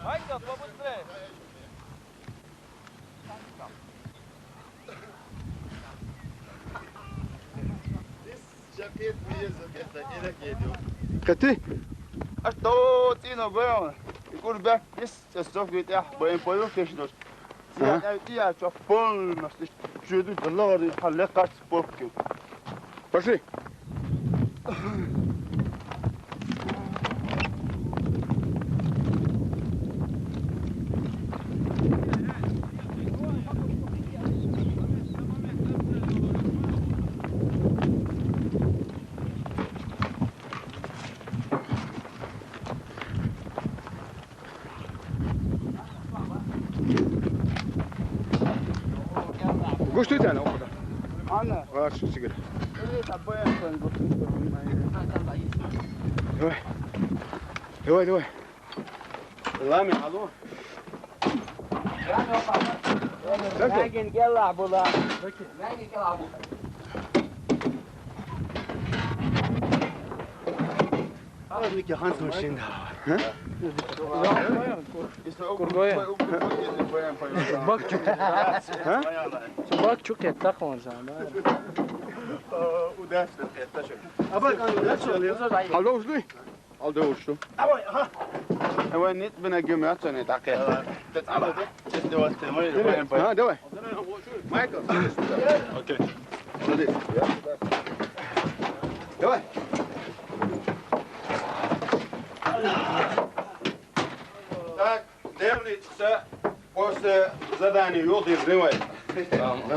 Hayda babasre. Jacket ميزة كده كده كده. كتي أشتو تينو بيون. يقول بقى الصف يتاح بين بيو كشنوس. تيا تشوفون نفس جدود بالله حلقة سبوكيو. باشي قشتي انا وخذها أنا. واش سيجر إيه تبين دوي دوي والله من عضو Näin kellaa bulla. Näin kellaa bulla. هذا اللي كهانت ماشين ها Bak çok et takma sana. وداش القيادة ابغى انا هلو وشلي هلو وشلو هو نيت بنا جمعات سنة تعقيد تتعرض تدوس تمويل ها دوي مايكل اوكي دوي tak devli çıksa poste zadanie yol dizriway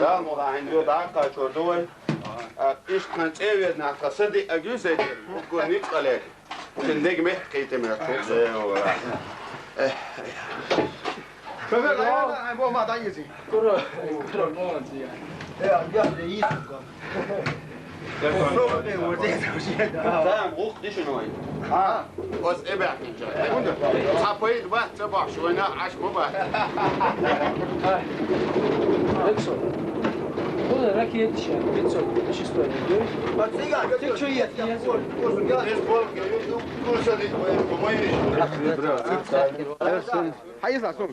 dal modahin yol da kaçordu iş kançevet na qasdi agüse ko nit qale tindig me qeytem ya فما لا ما ما دايزي Kuru monzi ya. يا يا رئيس تمام روح دي شنو ها بس ابع حبيت بقى تبع شويه عاش مبا Rekso. Bu da rak yetişen. Rekso. İş istiyor. بس سيجا تك شو يت ايش بول كل شيء كل شيء حيصل صوم